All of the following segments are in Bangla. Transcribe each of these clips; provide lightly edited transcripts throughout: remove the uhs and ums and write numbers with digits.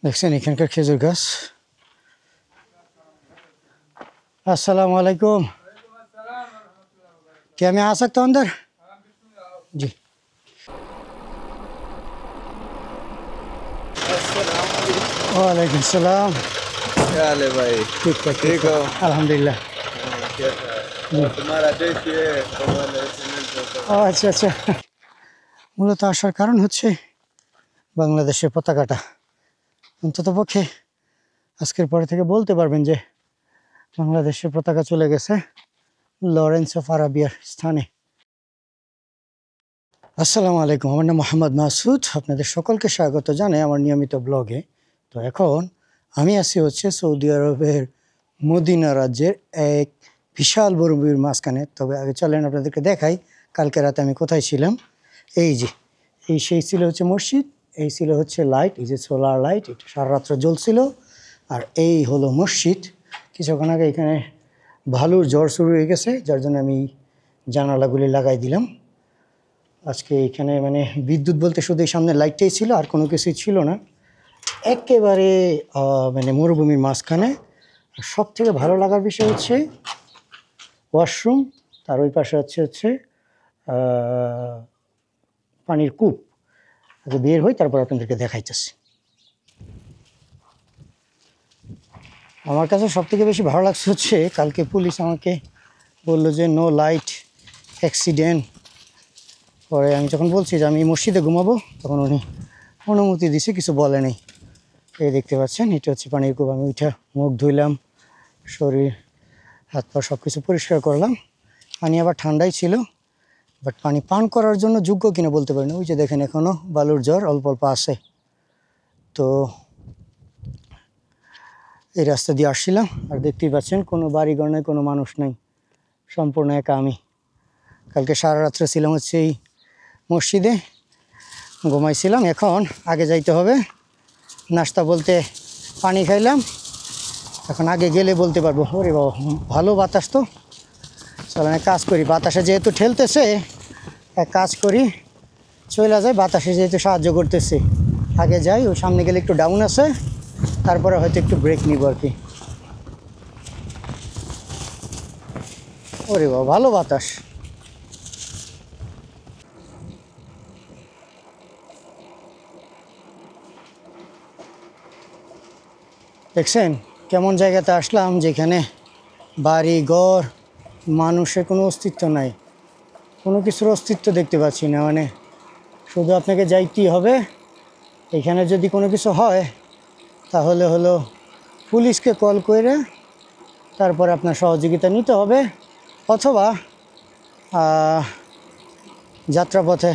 দেখছেন এখানকার খেজুর গাছ। अस्सलाम वालेकुम। क्या मैं आ सकता हूँ अंदर? जी। वालेकुम सलाम। क्या हाल है भाई? ठीक है ठीक हो? अल्हम्दुलिल्लाह। कैसा है? तुम्हारा देखिए আচ্ছা আচ্ছা, মূলত আসার কারণ হচ্ছে বাংলাদেশের পতাকাটা। অন্তত পক্ষে আজকের পরে থেকে বলতে পারবেন যে বাংলাদেশের পতাকা চলে গেছে লরেন্স অফ আরাবিয়ার স্থানে। আসসালামু আলাইকুম, আমার নাম মোহাম্মদ মাসুদ। আপনাদের সকলকে স্বাগত জানাই আমার নিয়মিত ব্লগে। তো এখন আমি আছি হচ্ছে সৌদি আরবের মদিনা রাজ্যের এক বিশাল মরুভূমির মাঝখানে। তবে আগে চলেন আপনাদেরকে দেখাই কালকে রাতে আমি কোথায় ছিলাম। এই যে সেই ছিল হচ্ছে মসজিদ, এই ছিল হচ্ছে লাইট, এই যে সোলার লাইট, এটা সারা রাত্র জ্বলছিল। আর এই হলো মসজিদ। কিছুক্ষণ আগে এখানে ভালুর ঝড় শুরু হয়ে গেছে, যার জন্য আমি জানালাগুলি লাগাই দিলাম। আজকে এখানে মানে বিদ্যুৎ বলতে শুধু এই সামনে লাইটটাই ছিল, আর কোনো কিছুই ছিল না। একেবারে মানে মরুভূমির মাঝখানে। সব থেকে ভালো লাগার বিষয় হচ্ছে ওয়াশরুম, তার ওই পাশে হচ্ছে পানির কূপ। আগে বের হই, তারপর আপনাদেরকে দেখাইতেছি। আমার কাছে সব থেকে বেশি ভালো লাগছে হচ্ছে কালকে পুলিশ আমাকে বললো যে নো লাইট অ্যাক্সিডেন্ট। পরে আমি যখন বলছি যে আমি মসজিদে ঘুমাবো, তখন উনি অনুমতি দিছে, কিছু বলে নেই। এই দেখতে পাচ্ছেন, এটা হচ্ছে পানির কূপ। আমি ওইটা মুখ ধুইলাম, শরীর হাত পা সব কিছু পরিষ্কার করলাম। পানি আবার ঠান্ডাই ছিল, বাট পানি পান করার জন্য যোগ্য কিনা বলতে পারি না। ওই যে দেখেন এখনও বালুর জ্বর অল্প অল্প আছে। তো এই রাস্তা দিয়ে আসছিলাম, আর দেখতেই পাচ্ছেন কোনো বাড়িঘর নেই, কোনো মানুষ নেই, সম্পূর্ণ একা আমি। কালকে সারা রাত্রে ছিলাম হচ্ছে এই মসজিদে, ঘুমাইছিলাম। এখন আগে যাইতে হবে। নাস্তা বলতে পানি খাইলাম, এখন আগে গেলে বলতে পারবো। ওরে বাবা, ভালো বাতাস তো। চলেন এক কাজ করি, বাতাসে যেহেতু ঠেলতেছে, এক কাজ করি চলে যায়, বাতাসে যেহেতু সাহায্য করতেছে। আগে যাই, ওই সামনে গেলে একটু ডাউন আছে, তারপরে হয়তো একটু ব্রেক নিব আর কি। ওরে বাবা, ভালো বাতাস। দেখছেন কেমন জায়গাতে আসলাম, যেখানে বাড়ি ঘর, মানুষের কোনো অস্তিত্ব নাই, কোনো কিছুর অস্তিত্ব দেখতে পাচ্ছি না। মানে শুধু আপনাকে যাইতেই হবে। এখানে যদি কোনো কিছু হয় তাহলে হলো পুলিশকে কল করে তারপরে আপনার সহযোগিতা নিতে হবে, অথবা যাত্রাপথে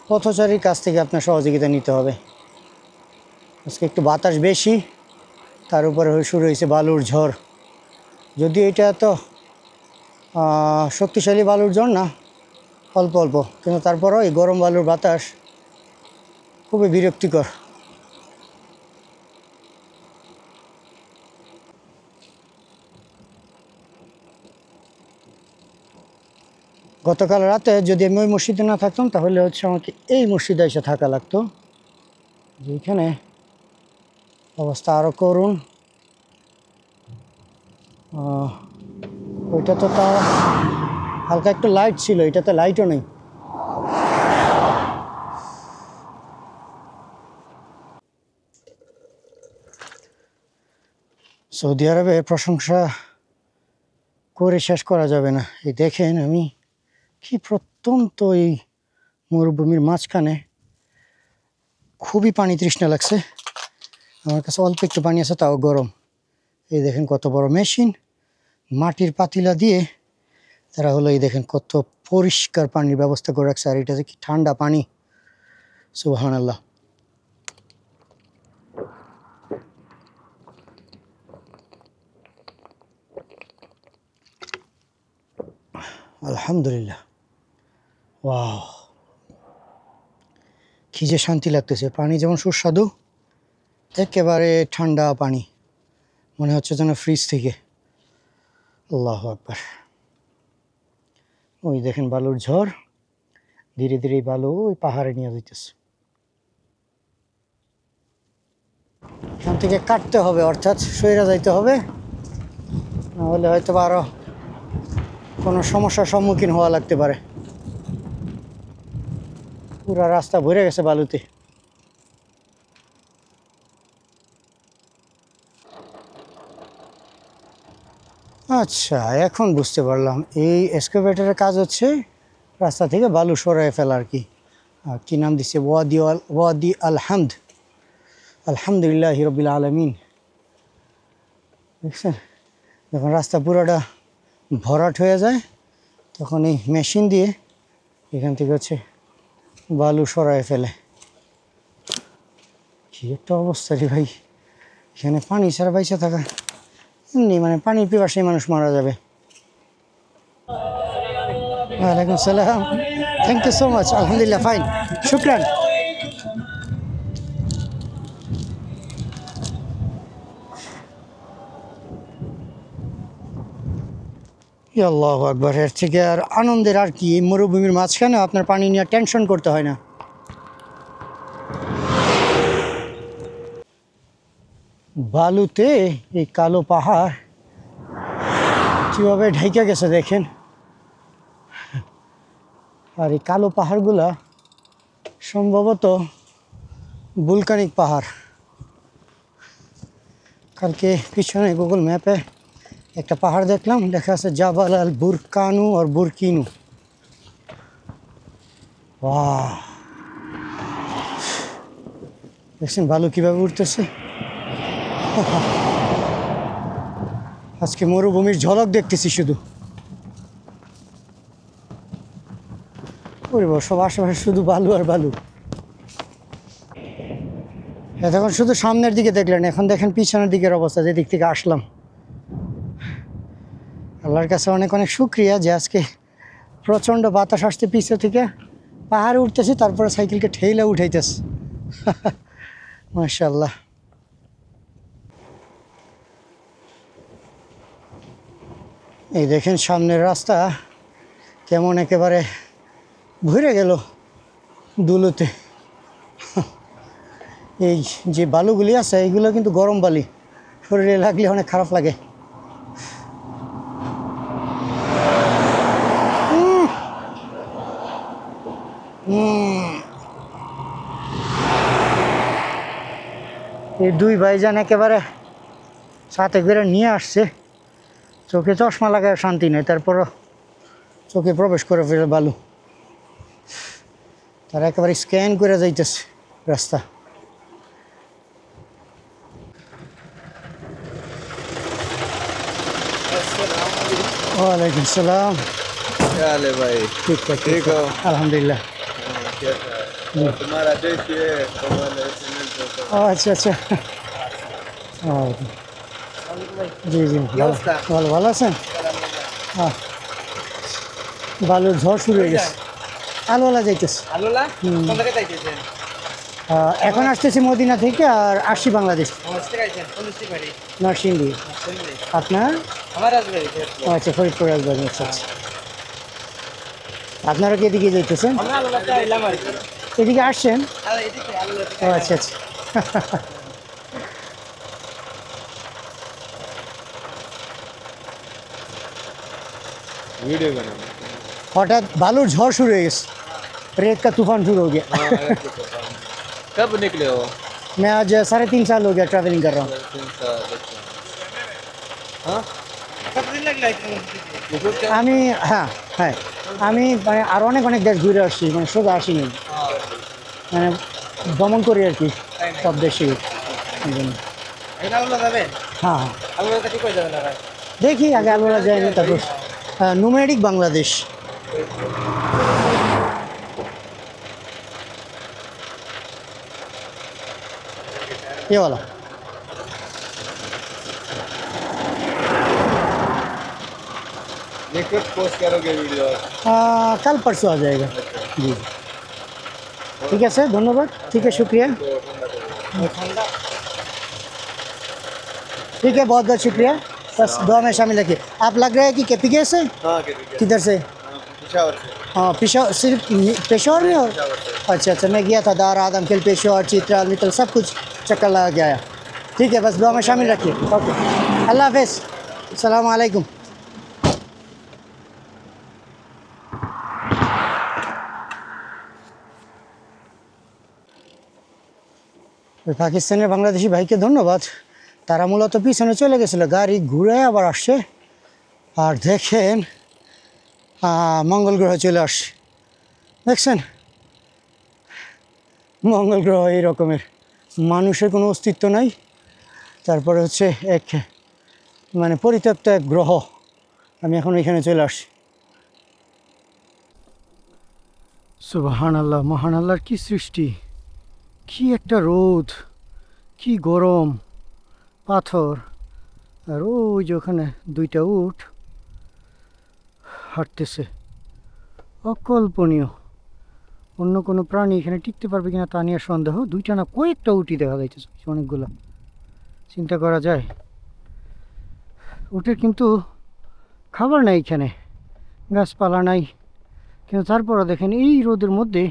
পথচারীর কাছ থেকে আপনার সহযোগিতা নিতে হবে। আজকে একটু বাতাস বেশি, তার উপরে শুরু হয়েছে বালুর ঝড়। যদিও এটা এত শক্তিশালী বালুর ঝড় না, অল্প অল্প, কিন্তু তারপরেও এই গরম বালুর বাতাস খুবই বিরক্তিকর। গতকাল রাতে যদি আমি ওই মসজিদে না থাকতাম, তাহলে হচ্ছে আমাকে এই মসজিদে এসে থাকা লাগতো, যেখানে অবস্থা আরও করুণ। ওইটা তো তাও হালকা একটু লাইট ছিল, এটাতে লাইটও নেই। সৌদি আরবের প্রশংসা করে শেষ করা যাবে না। এই দেখেন আমি কি প্রত্যন্ত এই মরুভূমির মাঝখানে, খুবই পানি তৃষ্ণা লাগছে। আমার কাছে অল্প একটু পানি আছে, তাও গরম। এই দেখেন কত বড় মেশিন, মাটির পাতিলা দিয়ে তারা হলো, এই দেখেন কত পরিষ্কার পানির ব্যবস্থা করে রাখছে। আর এটা যে কি ঠান্ডা পানি, সুবহানাল্লাহ। আলহামদুলিল্লাহ, ওয়াও, কি যে শান্তি লাগতেছে। পানি যেমন সুস্বাদু, একেবারে ঠান্ডা পানি, মনে হচ্ছে যেন ফ্রিজ থেকে। আল্লাহু আকবার। ওই দেখেন বালুর ঝড়, ধীরে ধীরে বালু ওই পাহাড়ে নিয়ে যাইতেছে। এখান থেকে কাটতে হবে, অর্থাৎ সইরা যাইতে হবে, নাহলে হয়তো বা আরও কোনো সমস্যার সম্মুখীন হওয়া লাগতে পারে। পুরো রাস্তা ভরে গেছে বালুতে। আচ্ছা, এখন বুঝতে পারলাম এই এক্সকাভেটরের কাজ হচ্ছে রাস্তা থেকে বালু সরায় ফেলা আর কি। কি নাম দিচ্ছে? ওয়াদি আলহামদ, আলহামদুলিল্লাহ রবিল আলমিন। দেখছেন, যখন রাস্তা পুরোটা ভরাট হয়ে যায় তখন এই মেশিন দিয়ে এখান থেকে হচ্ছে বালু সরায় ফেলে। কি একটা অবস্থা রে ভাই, এখানে পানি ছাড়া বাইসা থাকা এমনি মানে পানির পিপাসায় মানুষ মারা যাবে। ওয়ালাইকুম সালাম, থ্যাংক ইউ সো মাচ, আলহামদুলিল্লাহ ফাইন, শুক্রান। আল্লাহু আকবার, এর থেকে আর আনন্দের আর কি, এই মরুভূমির মাঝখানে আপনার পানি নিয়ে টেনশন করতে হয় না। বালুতে এই কালো পাহাড় কীভাবে ঢেকে গেছে দেখেন। আর এই কালো পাহাড়গুলা সম্ভবত ভুলকানিক পাহাড়। কালকে পিছনে গুগল ম্যাপে একটা পাহাড় দেখলাম, লেখা আছে জাবাল আল বুরকানু আর বুরকিনু। বাহ, দেখছেন বালু কীভাবে উঠতেছে। আজকে মরুভূমির ঝলক দেখতেছি শুধু। সব আশেপাশে শুধু বালু আর বালু। এতক্ষণ শুধু সামনের দিকে দেখলেন, এখন দেখেন পিছনের দিকের অবস্থা, যেদিক থেকে আসলাম। আল্লাহর কাছে অনেক অনেক শুক্রিয়া যে আজকে প্রচণ্ড বাতাস আসতে পিছন থেকে পাহাড়ে উঠতেছি, তারপরে সাইকেলকে ঠেলে উঠাইতেছে। মাশাআল্লাহ। এই দেখেন সামনের রাস্তা কেমন একেবারে ভরে গেল ধুলোতে। এই যে বালুগুলি আছে এইগুলো কিন্তু গরম বালি, শরীরে লাগলে অনেক খারাপ লাগে। এই দুই ভাইজান একেবারে সাথে করে নিয়ে আসছে, চোখে চশমা লাগায় শান্তি নেই, তারপরও চোখে প্রবেশ করে ফেলে বালু। তারা একেবারে স্ক্যান করে যাইতেছে রাস্তা। ওয়ালাইকুম সালাম, क्या हाल है भाई? ঠিক আছে, ठीक हो? আলহামদুলিল্লাহ। कैसा है? और तुम्हारा देखिए तुम्हारे चैनल पे ও আচ্ছা আচ্ছা, ও জি জি, ভালো ভালো ভালো আছেন? হ্যাঁ, বালুর ঝড় শুরু হয়ে গেছে। আলোলা যাইতেছে। আলোলা কোন জায়গায় যাইতেছেন? এখন আসতেছি মদিনা থেকে, আর আসছি বাংলাদেশ, নমস্তে গাইছেন কোন ডিস্ট্রিক্ট বাড়ি? নরসিংদী। আপনার? আমার রাজবাড়ি। ও আচ্ছা, ফরিদপুর রাজবাড়ি। আচ্ছা আচ্ছা, আপনারা কি এদিকে যাইতেছেন? আমরা আলোলাতে আইলাম আর কি। এদিকে আসছেন? আর এদিকে আলোলাতে ও আচ্ছা আচ্ছা। वीडियो बनाना। হঠাৎ বালুর ঝড় শুরু হয়ে গেছে, रेत का तूफान शुरू हो गया। हाँ, कब निकले हो? मैं आज 3.5 साल हो गया ट्रैवलिंग कर रहा हूँ। 3 साल। हाँ, কতদিন লাগলো এখানে? YouTube क्या? আমি হ্যাঁ হ্যাঁ, আমি মানে আর অনেক অনেক দেশ ঘুরে আসছি, মানে সোজা আসিনি, মানে ভ্রমণ করি আর কি সব দেশে। এখানে আলোলা যাবেন? হ্যাঁ হ্যাঁ, আলোলাতে কি করে যাবেন আর? দেখি আগে আলোরা যায়নি, তারপর নুমেরিক বাংলাদেশ। ये वाला ये कब पोस्ट करोगे वीडियो? कल परसों आ जाएगा जी। ठीक है सर, धन्यवाद, ठीक है, शुक्रिया, ठीक है, बहुत बहुत शुक्रिया, बस दुआ में शामिल रखिए। आप लग रहे हैं कि केपीके से? हाँ, किधर से? पिशावर से। हाँ, पेशोर, सिर्फ पेशोर में? और अच्छा अच्छा, मैं गया था दार आदम खेल, पेशोर, चित्रा, लिटल, सब कुछ चक्कर लगा के आया। ठीक है, बस दुआ में शामिल रखिए। ओके, अल्लाह हाफिज़, अस्सलाम वालेकुम। ওই পাকিস্তানের বাংলাদেশি ভাইকে ধন্যবাদ, তারা মূলত পিছনে চলে গেছিলো, গাড়ি ঘুরে আবার আসছে। আর দেখেন মঙ্গল গ্রহ চলে আসছে, দেখছেন? মঙ্গল গ্রহ এই রকমের, মানুষের কোনো অস্তিত্ব নাই। তারপরে হচ্ছে এক মানে পরিত্যক্ত এক গ্রহ। আমি এখন এখানে চলে আসছি। সুবহান আল্লাহ, মহান আল্লাহর কি সৃষ্টি, কি একটা রোদ, কি গরম, পাথর। আর ওই যে ওখানে দুইটা উট হাঁটতেছে, অকল্পনীয়। অন্য কোনো প্রাণী এখানে টিকতে পারবে কিনা তা নিয়ে সন্দেহ। দুইটা না কয়েকটা উটই দেখা যাইতেছে, অনেকগুলো, চিন্তা করা যায়। উটের কিন্তু খাবার নাই এখানে, গাছপালা নাই, কিন্তু তারপরও দেখেন এই রোদের মধ্যে,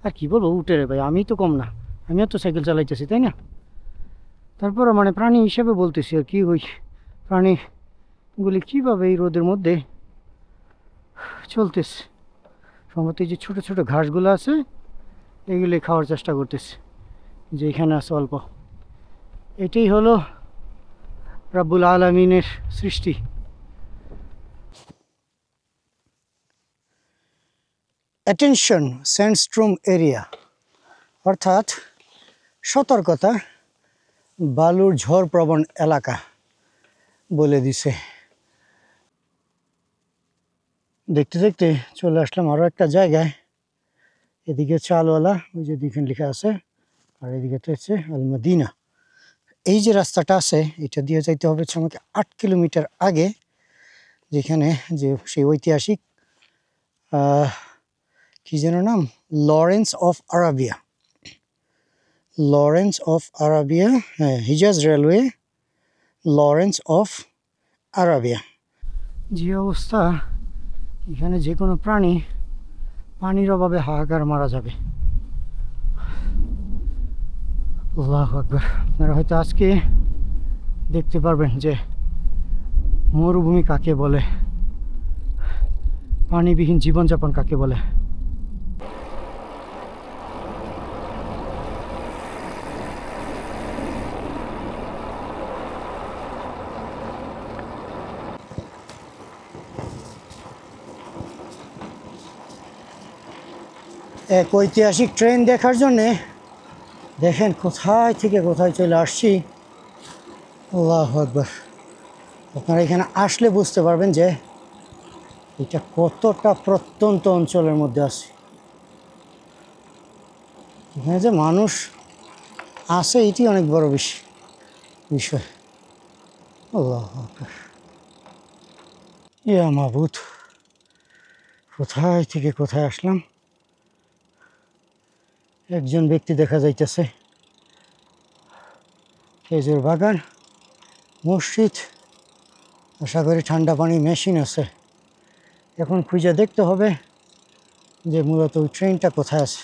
আর কি বলবো উটের ভাই, আমি তো কম না, আমিও তো সাইকেল চালাইতেছি, তাই না? তারপরও মানে প্রাণী হিসেবে বলতেছি আর কি, ওই প্রাণীগুলি কীভাবে এই রোদের মধ্যে চলতেছে। সম্ভবত এই যে ছোটো ছোটো ঘাসগুলো আছে এগুলি খাওয়ার চেষ্টা করতেছে, যে এখানে আছে অল্প। এটাই হলো রাব্বুল আলামিনের সৃষ্টি। অ্যাটেনশন স্যান্ডস্ট্রম এরিয়া, অর্থাৎ সতর্কতা, বালুর ঝড় প্রবণ এলাকা বলে দিছে। দেখতে দেখতে চলে আসলাম আরও একটা জায়গায়। এদিকে চালওয়ালা, ওই যে দেখেন লেখা আছে, আর এদিকে তো হচ্ছে আল মদিনা। এই যে রাস্তাটা আছে এটা দিয়ে যাইতে হবে হচ্ছে আমাকে 8 কিলোমিটার আগে, যেখানে যে সেই ঐতিহাসিক কি যেন নাম, Lawrence of Arabia, Lawrence of Arabia, হ্যাঁ, হিজাজ রেলওয়ে, লরেন্স অফ আরাবিয়া। যে অবস্থা এখানে, যে কোনো প্রাণী পানির অভাবে হাহাকার মারা যাবে। আল্লাহু আকবার। আপনারা হয়তো আজকে দেখতে পারবেন যে মরুভূমি কাকে বলে, পানিবিহীন জীবনযাপন কাকে বলে। এক ঐতিহাসিক ট্রেন দেখার জন্যে দেখেন কোথায় থেকে কোথায় চলে আসছি। আল্লাহু আকবার। আপনারা এখানে আসলে বুঝতে পারবেন যে এটা কতটা প্রত্যন্ত অঞ্চলের মধ্যে আছে। এখানে যে মানুষ আছে এটি অনেক বড় বিষয়। আল্লাহু আকবার। ইয়া মাবুদ, কোথায় থেকে কোথায় আসলাম। একজন ব্যক্তি দেখা যাইতেছে, খেজুর বাগান, মসজিদ, আশা করি ঠান্ডা পানির মেশিন আছে। এখন খুঁজে দেখতে হবে যে মূলত ওই ট্রেনটা কোথায় আছে।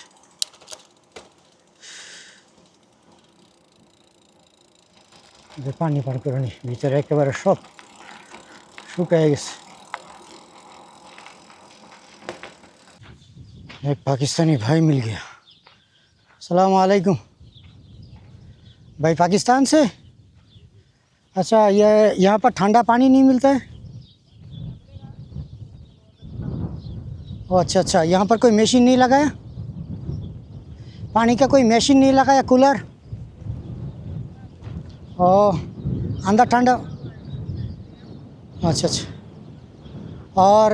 যে পানি পান করে নি, ভিতরে একেবারে সব শুকিয়ে গেছে। एक पाकिस्तानी भाई मिल गया। अस्सलाम वालेकुम भाई, पाकिस्तान से? अच्छा, ये यहाँ पर ठंडा पानी नहीं मिलता है? ओ अच्छा अच्छा, यहाँ पर कोई मशीन नहीं लगाया, पानी का कोई मशीन नहीं लगाया, कूलर? ओ अंदर ठंडा, अच्छा अच्छा। और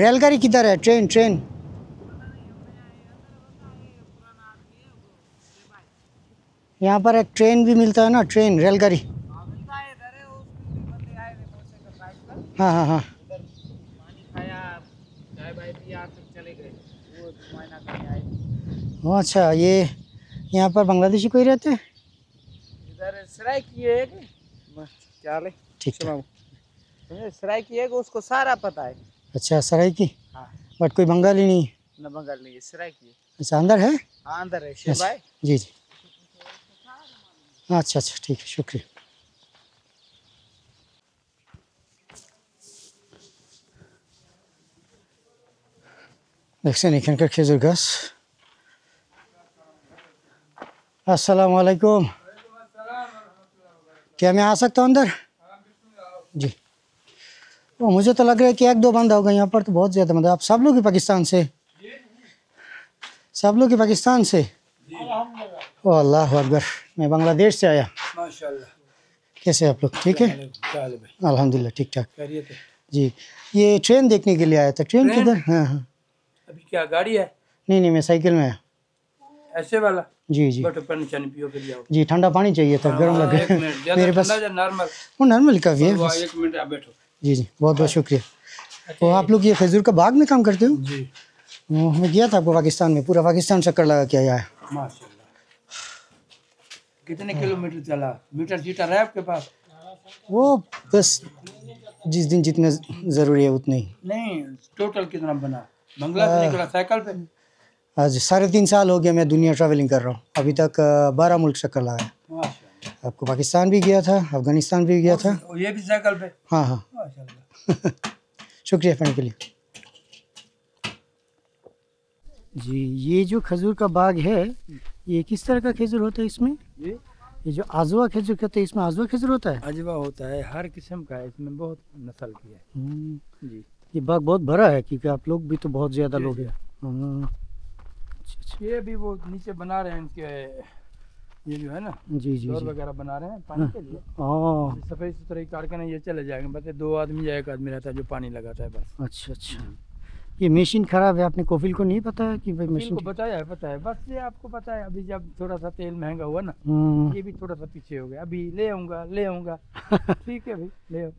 रेलगाड़ी किधर है? ट्रेन यहाँ पर एक ट्रेन भी मिलता है ना, ट्रेन रेलगाड़ी? हाँ हाँ हाँ। अच्छा, ये यहाँ पर बांग्लादेशी कोई रहते हैं? इधर सराय की है क्या ले, ठीक है, सराय की है, उसको सारा पता है। अच्छा, सराय की? हाँ, बट कोई बंगाली नहीं? न बंगाल नहीं है, सराय की है। अच्छा, अंदर है? हाँ अंदर है शेर भाई। जी जी। अच्छा अच्छा ठीक है शुक्रिया। দেখছেন এখানকার খেজুর গাছ। अस्सलाम वालेकुम, क्या मैं आ सकता हूँ अंदर? जी। वो मुझे तो लग रहा है कि एक दो बंदा होगा, यहाँ पर तो बहुत ज़्यादा मतलब। आप सब लोग ही पाकिस्तान से? सब लोग ही पाकिस्तान से? ओ अल्लाह अकबर, मैं बांग्लादेश से आया। माशाल्लाह। कैसे आप लोग? ठीक है अल्हम्दुलिल्लाह ठीक ठाक। खैरियत है। जी, ये ट्रेन देखने के लिए आया था। ट्रेन किधर? हाँ हाँ। अभी क्या गाड़ी है? नहीं मैं साइकिल में आया। ऐसे वाला? जी जी बैठो, पानी चानी पियो फिर जाओ। जी, ठंडा पानी चाहिए था, गर्म लग एक रहा मिनट, है ज्यादा मेरे पास। ठंडा या नॉर्मल? वो नॉर्मल काफ़ी है बस। एक मिनट आप बैठो। जी जी बहुत बहुत शुक्रिया। तो आप लोग ये खजूर का बाग में काम करते हो? जी मैं गया था आपको पाकिस्तान में, पूरा पाकिस्तान चक्कर लगा के आया है। माशाल्लाह। कितने किलोमीटर चला? मीटर शीटर है आपके पास? वो बस जिस दिन जितने ज़रूरी है उतने ही। नहीं, टोटल कितना बना? बंगला से निकला साइकिल पे? आज 3.5 साल हो गया मैं दुनिया ट्रैवलिंग कर रहा हूँ। अभी तक 12 मुल्क चक्कर लगाया। माशाल्लाह। आपको पाकिस्तान भी गया था, अफगानिस्तान भी गया था। और ये भी साइकिल पे? हाँ हाँ माशाल्लाह। शुक्रिया पढ़ने के लिए। जी, ये जो खजूर का बाग है, ये किस तरह का खजूर होता है इसमें? ये जो आजवा खजूर कहते हैं, इसमें आजवा खजूर होता है? अजवा होता है, हर किस्म का है, इसमें बहुत नस्ल की है। जी। ये बाग बहुत बड़ा है क्योंकि आप लोग भी तो बहुत ज़्यादा लोग हैं। ये भी वो नीचे बना रहे हैं इनके, ये जो है ना जी जी डोर जी। वगैरह बना रहे हैं पानी के लिए। हाँ सफेद सुथरे कारखाने ये चले जाएंगे, बस 2 आदमी या 1 आदमी रहता है जो पानी लगाता है बस। अच्छा अच्छा। ये मशीन खराब है, आपने कोफिल को नहीं पता है कि भाई मशीन? इनको बताया है, पता है, बस ये आपको पता है। अभी जब थोड़ा सा तेल महंगा हुआ ना, ये भी थोड़ा सा पीछे हो गया। अभी ले आऊँगा ठीक है भाई, ले आओ।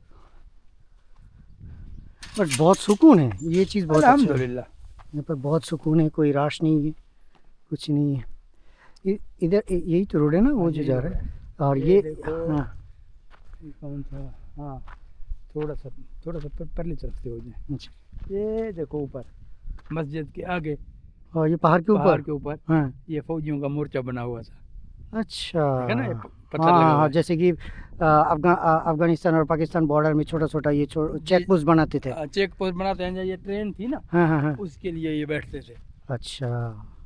बट बहुत सुकून है, ये चीज़ बहुत अच्छा है। अल्हम्दुलिल्लाह। यहाँ पर बहुत सुकून है, कोई राश नहीं है, कुछ नहीं है। इधर यही तो रोड है ना वो जो जा रहा है। और ये हाँ ये कौन था? हाँ, थोड़ा सा परली तरफ से हो जाए। अच्छा। ये देखो ऊपर मस्जिद के आगे, और ये पहाड़ के पहाड़ ऊपर? के ऊपर हाँ ये फौजियों का मोर्चा बना हुआ था। अच्छा। है ना, ये पत्थर हाँ लगा हुआ हाँ, है। जैसे कि अफगानिस्तान और पाकिस्तान बॉर्डर में छोटा छोटा ये चेक पोस्ट बनाते थे। चेक पोस्ट बनाते हैं, ये ट्रेन थी ना, हाँ हाँ हाँ। उसके लिए ये बैठते थे। अच्छा,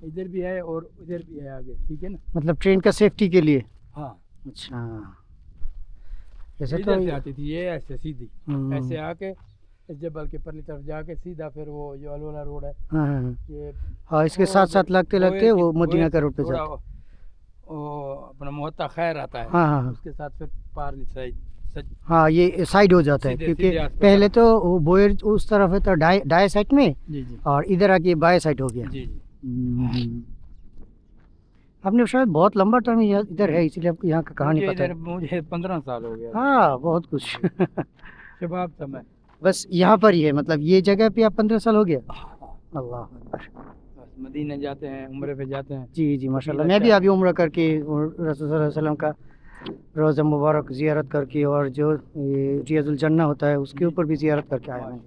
इधर भी है और उधर भी है आगे, ठीक है ना। मतलब ट्रेन का सेफ्टी के लिए। हाँ, अच्छा, ऐसे तो इधर से आती थी ये ऐसे सीधी, हम्म। ऐसे आके इस जबल के परली तरफ जाके सीधा फिर वो जो अलवला रोड है, हाँ हाँ हाँ। ये हाँ, इसके साथ साथ लगते लगते वो मदीना का रोड पे थोड़ा जाते। वो अपना मोहत्ता खैर आता है, हाँ हाँ हाँ। उसके साथ फिर पारली साइड हाँ, ये साइड हो जाता है सीधे- क्योंकि सीधे अस्पताल। पहले तो वो बोयर उस तरफ है तो दाएं साइड में, जी जी और इधर आके बाएं साइड हो गया। जी जी। आपने शायद बहुत लंबा टाइम इधर है, इसलिए आपको यहाँ का कहानी मुझे पता है। इधर मुझे 15 साल हो गया। हाँ बहुत कुछ। शबाब समय। बस यहाँ पर ही है, मतलब ये जगह पे आप 15 साल हो गया? अल्लाह अकबर। बस मदीना जाते हैं, उम्रे पे जाते हैं। जी जी माशाल्लाह। अच्छा मैं भी है। अभी उम्र करके और रसूल सल्लल्लाहु अलैहि वसल्लम का रोज़ा मुबारक ज़ियारत करके, और जो ये रियाजुल जन्नह होता है उसके ऊपर भी ज़ियारत करके आया मैं।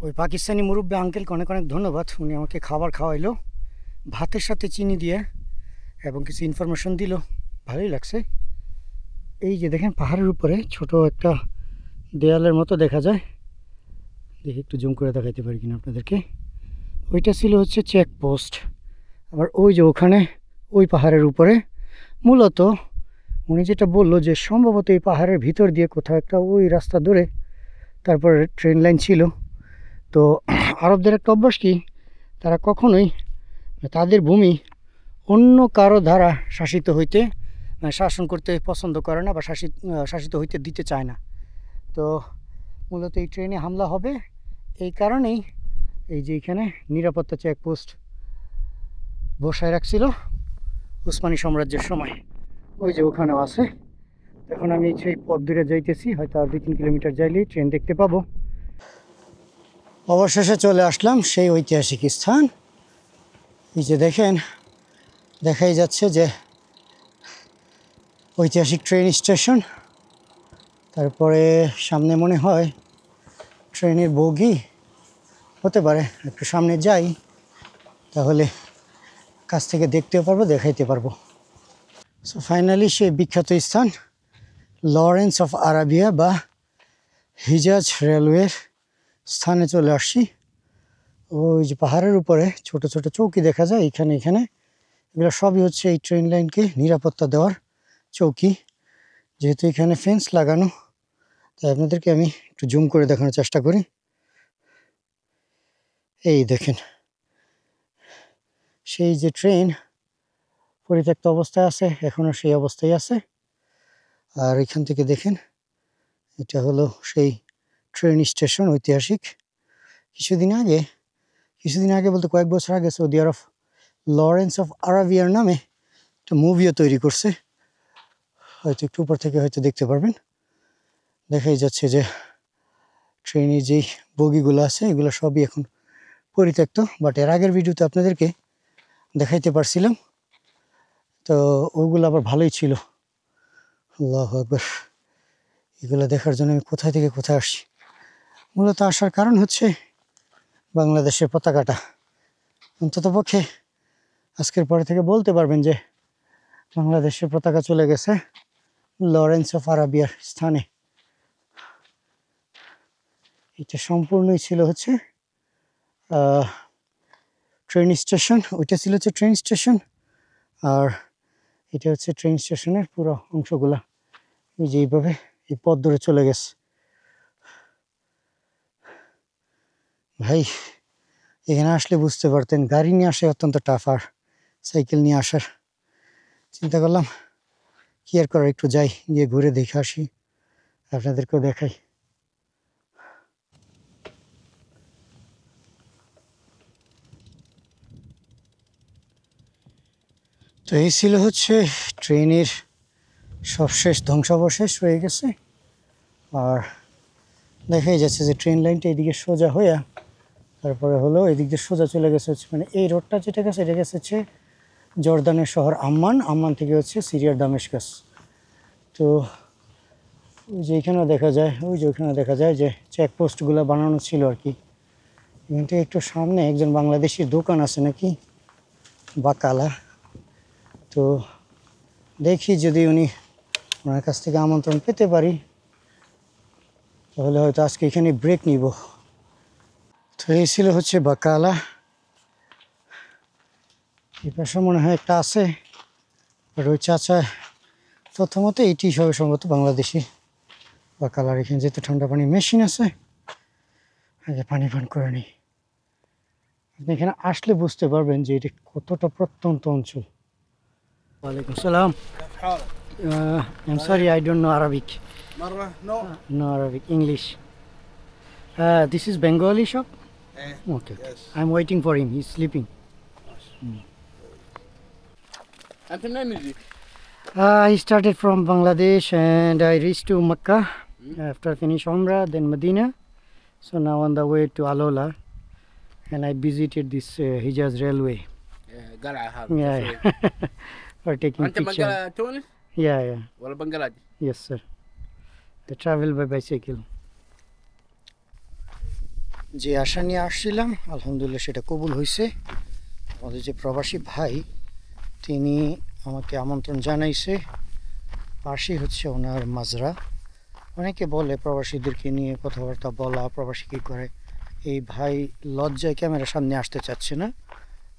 ওই পাকিস্তানি মুরব্বী আঙ্কেলকে অনেক অনেক ধন্যবাদ। উনি আমাকে খাবার খাওয়াইলো ভাতের সাথে চিনি দিয়ে এবং কিছু ইনফরমেশন দিল, ভালোই লাগছে। এই যে দেখেন পাহাড়ের উপরে ছোট একটা দেয়ালের মতো দেখা যায়, দেখি একটু জুম করে দেখাইতে পারি কিনা আপনাদেরকে। ওইটা ছিল হচ্ছে চেকপোস্ট। আবার ওই যে ওখানে ওই পাহাড়ের উপরে মূলত উনি যেটা বললো যে সম্ভবত এই পাহাড়ের ভিতর দিয়ে কোথাও একটা ওই রাস্তা ধরে তারপরে ট্রেন লাইন ছিল। তো আরবদের একটা অভ্যাস কি, তারা কখনোই তাদের ভূমি অন্য কারো দ্বারা শাসিত হইতে শাসন করতে পছন্দ করে না বা শাসিত হইতে দিতে চায় না। তো মূলত এই ট্রেনে হামলা হবে এই কারণেই এই যে এখানে নিরাপত্তা চেকপোস্ট বসায় রাখছিল উসমানী সাম্রাজ্যের সময়। ওই যে ওখানেও আছে। এখন আমি সেই পথ ধরে যাইতেছি, হয়তো আর 2-3 কিলোমিটার যাইলেই ট্রেন দেখতে পাবো। অবশেষে চলে আসলাম সেই ঐতিহাসিক স্থান। এই যে দেখেন, দেখাই যাচ্ছে যে ঐতিহাসিক ট্রেন স্টেশন। তারপরে সামনে মনে হয় ট্রেনের বগি হতে পারে, একটু সামনে যাই তাহলে কাছ থেকে দেখতেও পারবো, দেখাইতে পারবো। সো ফাইনালি সেই বিখ্যাত স্থান লরেন্স অফ আরাবিয়া বা হিজাজ রেলওয়ের স্থানে চলে আসছি। ওই যে পাহাড়ের উপরে ছোট ছোট চৌকি দেখা যায়, এখানে এগুলো সবই হচ্ছে এই ট্রেন লাইনকে নিরাপত্তা দেওয়ার চৌকি। যেহেতু এখানে ফেন্স লাগানো, তাই আপনাদেরকে আমি একটু জুম করে দেখানোর চেষ্টা করি। এই দেখেন, সেই যে ট্রেন পরিত্যক্ত অবস্থায় আছে, এখনও সেই অবস্থায় আছে। আর এখান থেকে দেখেন, এটা হলো সেই ট্রেন স্টেশন, ঐতিহাসিক। কিছুদিন আগে বলতে কয়েক বছর আগে সৌদি আরব লরেন্স অফ আরাবিয়ার নামে একটা মুভিও তৈরি করছে, হয়তো একটু উপর থেকে হয়তো দেখতে পারবেন। দেখাই যাচ্ছে যে ট্রেনের যেই বগিগুলো আছে এগুলো সবই এখন পরিত্যক্ত, বাট এর আগের ভিডিওতে আপনাদেরকে দেখাইতে পারছিলাম, তো ওগুলো আবার ভালোই ছিল। আল্লাহু আকবার, এগুলো দেখার জন্য আমি কোথায় থেকে কোথায় আসছি। মূলত আসার কারণ হচ্ছে বাংলাদেশের পতাকাটা। অন্তত পক্ষে আজকের পরে থেকে বলতে পারবেন যে বাংলাদেশের পতাকা চলে গেছে লরেন্স অফ আরাবিয়ার স্থানে। এটা সম্পূর্ণই ছিল হচ্ছে ট্রেন স্টেশন, ওইটা ছিল হচ্ছে ট্রেন স্টেশন, আর এটা হচ্ছে ট্রেন স্টেশনের পুরো অংশগুলা এই যে এইভাবে এই পথ ধরে চলে গেছে। ভাই এখানে আসলে বুঝতে পারতেন, গাড়ি নিয়ে আসে অত্যন্ত টাফ, আর সাইকেল নিয়ে আসার চিন্তা করলাম কি আর করার, একটু যাই, গিয়ে ঘুরে দেখে আসি, আপনাদেরকেও দেখাই। তো এই ছিল হচ্ছে ট্রেনের সবশেষ ধ্বংসাবশেষ রয়ে গেছে। আর দেখাই যাচ্ছে যে ট্রেন লাইনটা এদিকে সোজা হইয়া তারপরে হলো এদিক দিয়ে সোজা চলে গেছে হচ্ছে, মানে এই রোডটা যেটা গেছে এটা গেছে হচ্ছে জর্দানের শহর আম্মান থেকে হচ্ছে সিরিয়ার দামেস্কাস। তো ওই যে এখানেও দেখা যায়, ওই যে ওইখানে দেখা যায় যে চেকপোস্টগুলো বানানো ছিল আর কি। এখান থেকে একটু সামনে একজন বাংলাদেশির দোকান আছে নাকি, বাকালা। তো দেখি যদি ওনার কাছ থেকে আমন্ত্রণ পেতে পারি তাহলে হয়তো আজকে এখানে ব্রেক নিব। তো এই ছিল হচ্ছে বাকালা। এই পাশে মনে হয় একটা আছে, আর ওই চাচা প্রথমত এইটি সবে সম্ভবত বাংলাদেশি। বাকালার এখানে যেহেতু ঠান্ডা পানি মেশিন আছে, আগে পানি পান করে নিই। আপনি এখানে আসলে বুঝতে পারবেন যে এটি কতটা প্রত্যন্ত অঞ্চল। ওয়ালাইকুম সালাম। I'm sorry, I don't know Arabic. مرة نو No Arabic, English. This is Bengali shop? Okay. Yes. I'm waiting for him. He's sleeping. أنت منين يجيك؟ I started from Bangladesh and I reached to Mecca after finish Umrah, then Medina. So now on the way to Alola, and I visited this Hijaz Railway. قلعة هذا. Yeah, for taking أنت picture. من تونس Yeah. ولا بنغلاديش؟ Yes, sir. I travel by bicycle. যে আশা নিয়ে আসছিলাম আলহামদুলিল্লাহ সেটা কবুল হয়েছে। আমাদের যে প্রবাসী ভাই তিনি আমাকে আমন্ত্রণ জানাইছে, পাশেই হচ্ছে ওনার মাজরা। অনেকে বলে প্রবাসীদেরকে নিয়ে কথাবার্তা বলা, প্রবাসী কী করে। এই ভাই লজ্জায় ক্যামেরার সামনে আসতে চাচ্ছে না।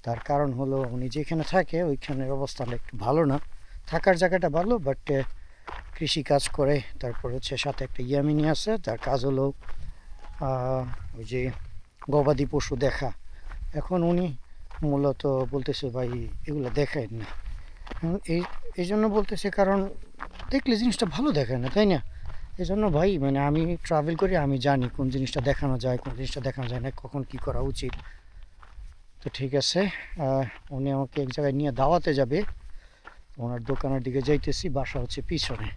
তার কারণ হলো উনি যেখানে থাকে ওইখানের অবস্থাটা একটু ভালো না, থাকার জায়গাটা ভালো বাট কৃষি কাজ করে। তারপর হচ্ছে সাথে একটা ইয়ামিনি আছে, তার কাজ হলো ওই যে গবাদি পশু দেখা। এখন উনি মূলত বলতেছে ভাই এগুলো দেখায় না, এই জন্য বলতেছে কারণ দেখলে জিনিসটা ভালো দেখায় না, তাই না? এই জন্য ভাই মানে আমি ট্রাভেল করি, আমি জানি কোন জিনিসটা দেখানো যায়, কোন জিনিসটা দেখানো যায় না, কখন কি করা উচিত। তো ঠিক আছে, উনি আমাকে এক জায়গায় নিয়ে দাওয়াতে যাবে, ওনার দোকানের দিকে যাইতেছি, বাসা হচ্ছে পিছনে।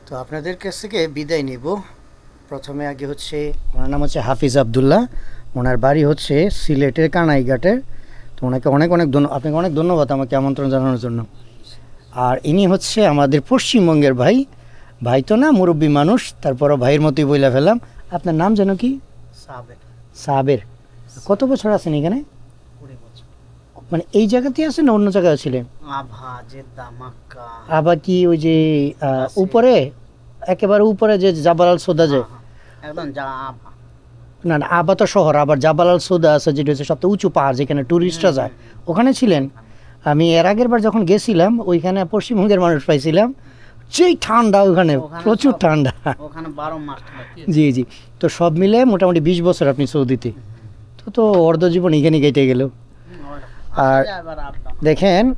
তো আপনাদের কাছ থেকে বিদায় নিব। প্রথমে আগে হচ্ছে ওনার নাম হচ্ছে হাফিজ আবদুল্লাহ, ওনার বাড়ি হচ্ছে সিলেটের কানাইঘাটের। তো ওনাকে আপনাকে অনেক ধন্যবাদ আমাকে আমন্ত্রণ জানানোর জন্য। আর ইনি হচ্ছে আমাদের পশ্চিমবঙ্গের ভাই তো না, মুরব্বী মানুষ, তারপরও ভাইয়ের মতোই বইলা ফেলাম। আপনার নাম যেন কি? সাবের। কত বছর আছেন এখানে? মানে এই জায়গাতেই আছেন না অন্য জায়গায় ছিলেন? আভা, জেদ্দা, মক্কা। আবার কি ওই যে উপরে একেবারে উপরে যে জাবাল আল সোদা যে, একদম যা আভা। না না আবা তো শহর, আবার জাবাল আল সোদা আছে যেটা হচ্ছে সবচেয়ে উঁচু পাহাড় যেখানে টুরিস্টরা যায়, ওখানে ছিলেন? আমি এর আগের বার যখন গেছিলাম ওইখানে পশ্চিমবঙ্গের মানুষ পাইছিলাম, যেই ঠান্ডা ওখানে, ওখানে প্রচুর সব- ঠান্ডা। ওখানে 12 মাস ঠান্ডা। জি জি। তো সব মিলে মোটামুটি 20 বছর আপনি সৌদিতে, তো অর্ধ জীবন এখানে কেটে গেল। আর এবার আপ ডাউন। দেখেন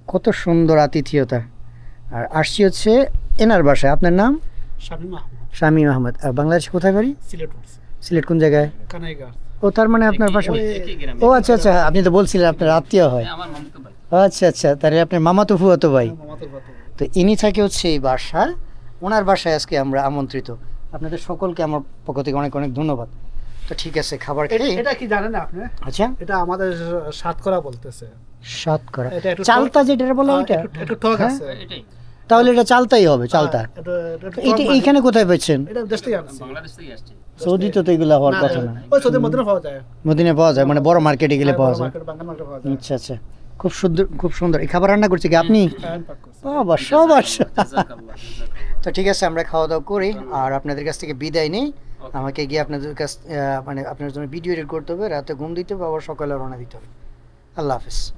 কত সুন্দর আতিথেয়তা। আর আসছি হচ্ছে এনার বাসায়। আপনার নাম? শামীম আহমদ, শামীম আহমদ। আর বাংলাদেশে কোথায় বাড়ি? সিলেট পড়ছে, সিলেট কোন জায়গায়? কানাইগাঁও। ও তার মানে আপনার পাশে। ও আচ্ছা আচ্ছা, আপনি তো বলছিলেন আপনার আত্মীয় হয়। আচ্ছা আচ্ছা, তাহলে আপনার মামাতো ফুয়াতো ভাই। মামাতো ভাতো। তো ইনি থাকে হচ্ছে এই বাসায়, ওনার বাসায় আজকে আমরা আমন্ত্রিত। আপনাদের সকলকে আমার পক্ষ থেকে অনেক অনেক ধন্যবাদ। তো ঠিক আছে, খাবার খেয়ে। এটা কি জানেন আপনি? আচ্ছা, এটা আমাদের সাতকরা বলতেছে। সাত করা এটা একটু চালতা যেটা বলে ওইটা, একটু টক হ্যাঁ? আছে। তাহলে এটা চালতাই হবে, চালতা। এটা এইখানে কোথায় পেয়েছেন? এটা দেশ থেকে আনছি। সৌদিতে তো এগুলো হওয়ার কথা না। ওই সৌদি মদিনা পাওয়া যায়। মদিনায় পাওয়া যায়, মানে বড় মার্কেটে গেলে পাওয়া যায়। মার্কেট, বাঙ্গাল মার্কেট পাওয়া যায়। আচ্ছা আচ্ছা, খুব সুন্দর খুব সুন্দর। এই খাবার রান্না করছে কি আপনি? হ্যাঁ, পাক করছি। বাবা সবাস। তো ঠিক আছে, আমরা খাওয়া দাওয়া করি আর আপনাদের কাছ থেকে বিদায় নেই। আমাকে গিয়ে আপনাদের কাছ মানে আপনার জন্য ভিডিও এডিট করতে হবে, রাতে ঘুম দিতে হবে, আবার সকালে রওনা দিতে হবে। আল্লাহ হাফেজ।